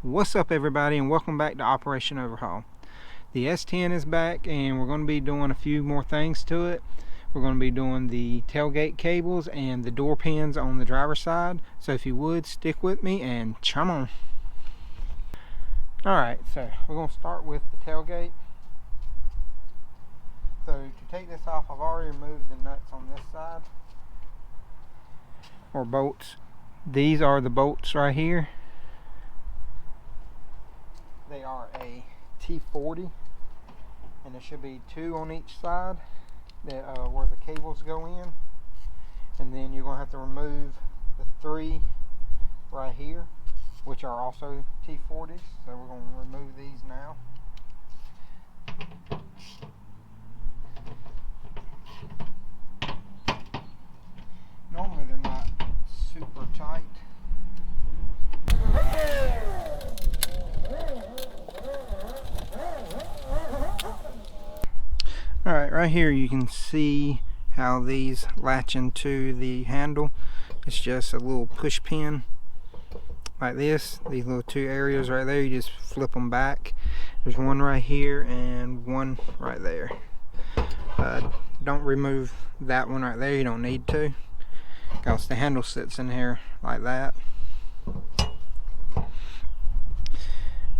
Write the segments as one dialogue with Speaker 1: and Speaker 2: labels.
Speaker 1: What's up everybody, and welcome back to Operation Overhaul. The S10 is back and we're going to be doing a few more things to it. We're going to be doing the tailgate cables and the door pins on the driver's side. So if you would, stick with me and chum on. Alright, so we're going to start with the tailgate. So to take this off, I've already removed the nuts on this side, or bolts. These are the bolts right here. They are a T40, and there should be 2 on each side that where the cables go in, and then you're going to have to remove the 3 right here, which are also T40s. So we're going to remove these now. Normally they're not super tight. Alright, right here you can see how these latch into the handle. It's just a little push pin like this. These little 2 areas right there, you just flip them back. There's one right here and one right there. Don't remove that one right there, you don't need to, because the handle sits in here like that.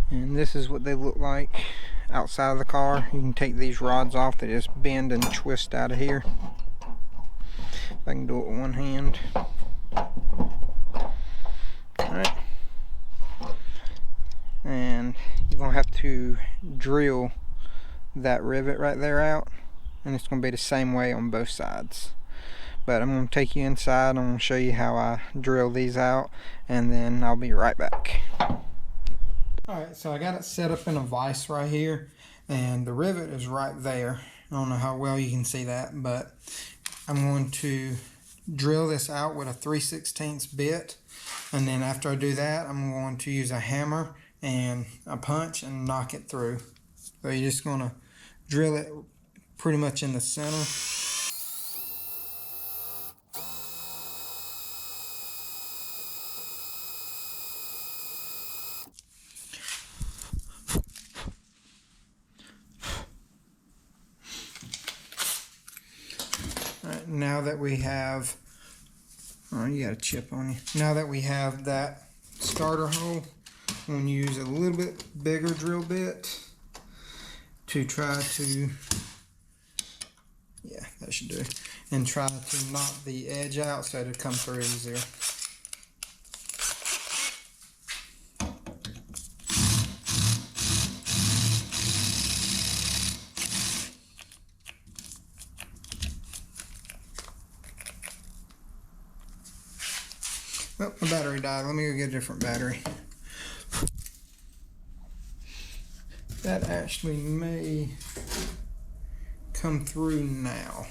Speaker 1: And this is what they look like outside of the car. You can take these rods off, they just bend and twist out of here. If I can do it with one hand. Alright. And you're going to have to drill that rivet right there out, and it's going to be the same way on both sides. But I'm going to take you inside and I'm going to show you how I drill these out, and then I'll be right back. Alright, so I got it set up in a vise right here, and the rivet is right there. I don't know how well you can see that, but I'm going to drill this out with a 3/16 bit, and then after I do that, I'm going to use a hammer and a punch and knock it through. So you're just going to drill it pretty much in the center. Alright, now that we have, oh, you got a chip on you. Now that we have that starter hole, I'm going to use a little bit bigger drill bit to try to, yeah, that should do, and try to knock the edge out so it'll come through easier. Oh, my battery died. Let me go get a different battery. That actually may come through now.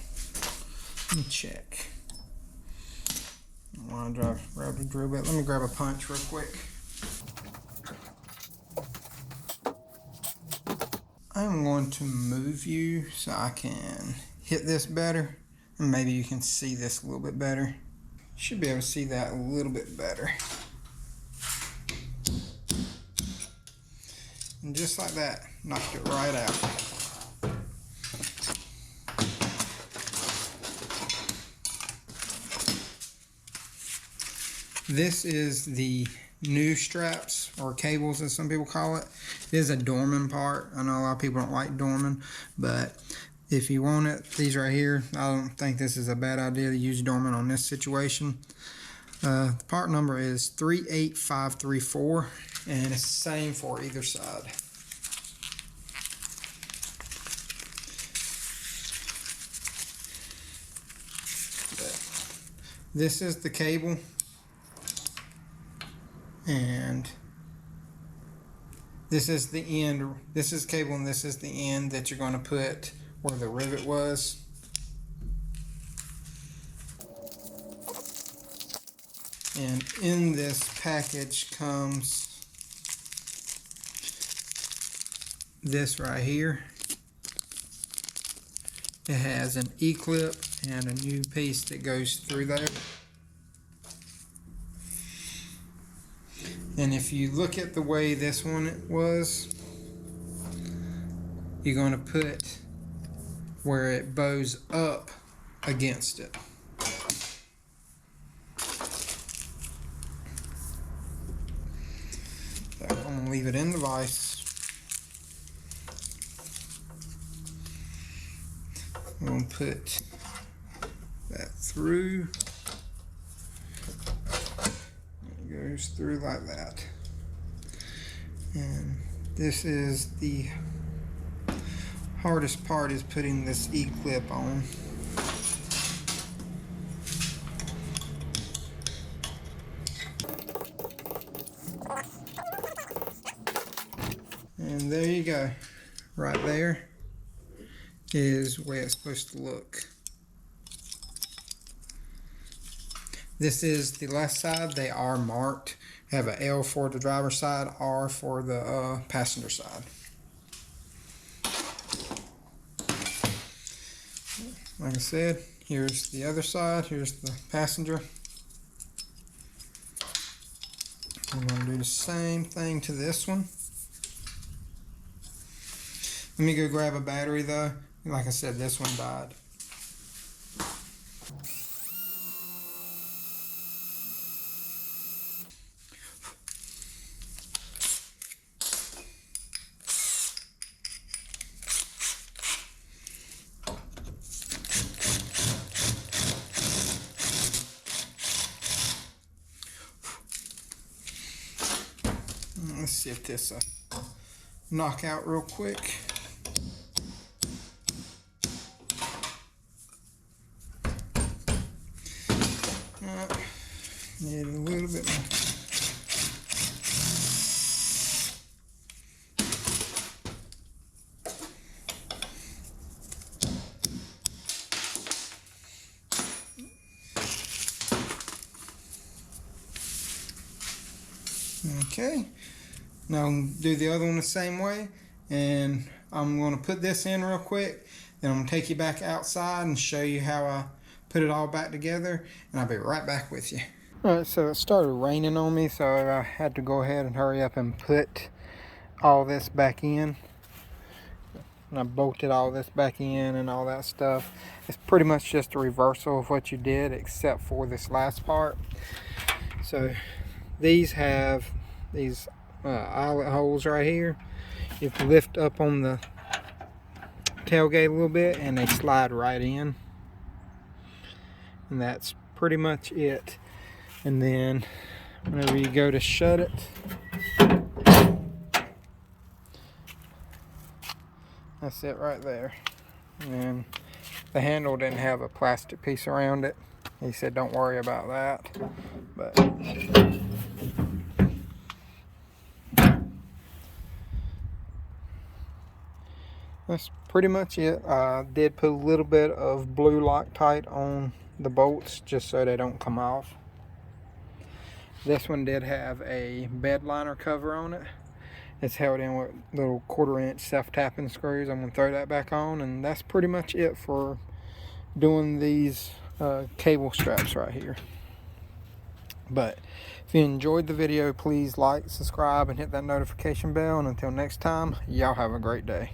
Speaker 1: Let me check. I want to grab the drill bit. Let me grab a punch real quick. I'm going to move you so I can hit this better, and maybe you can see this a little bit better. Should be able to see that a little bit better. And just like that, knocked it right out. This is the new straps, or cables as some people call it. It is a Dorman part. I know a lot of people don't like Dorman, but if you want it, these right here, I don't think this is a bad idea to use Dorman on this situation. The part number is 38534, and it's the same for either side. This is the cable, and this is the end. This is cable, and this is the end that you're going to put where the rivet was. And in this package comes this right here. It has an E-clip and a new piece that goes through there. And if you look at the way this one was, you're going to put where it bows up against it. So I'm going to leave it in the vise. I'm going to put that through. It goes through like that. And this is the hardest part, is putting this E-clip on. And there you go. Right there is the way it's supposed to look. This is the left side. They are marked. Have an L for the driver's side, R for the passenger side. Like I said, here's the other side. Here's the passenger. I'm going to do the same thing to this one. Let me go grab a battery though. Like I said, this one died. Let's see if this knock out real quick. Need a little bit more. Okay, now do the other one the same way, and I'm going to put this in real quick, then I'm going to take you back outside and show you how I put it all back together, and I'll be right back with you. Alright, so it started raining on me, so I had to go ahead and hurry up and put all this back in. And I bolted all this back in and all that stuff. It's pretty much just a reversal of what you did, except for this last part. So these have these eyelet holes right here. You have to lift up on the tailgate a little bit and they slide right in. And that's pretty much it. And then whenever you go to shut it, that's it right there. And the handle didn't have a plastic piece around it. He said don't worry about that. But that's pretty much it. I did put a little bit of blue Loctite on the bolts just so they don't come off. This one did have a bed liner cover on it. It's held in with little 1/4-inch self-tapping screws. I'm going to throw that back on, and that's pretty much it for doing these cable straps right here. But if you enjoyed the video, please like, subscribe, and hit that notification bell. And until next time, y'all have a great day.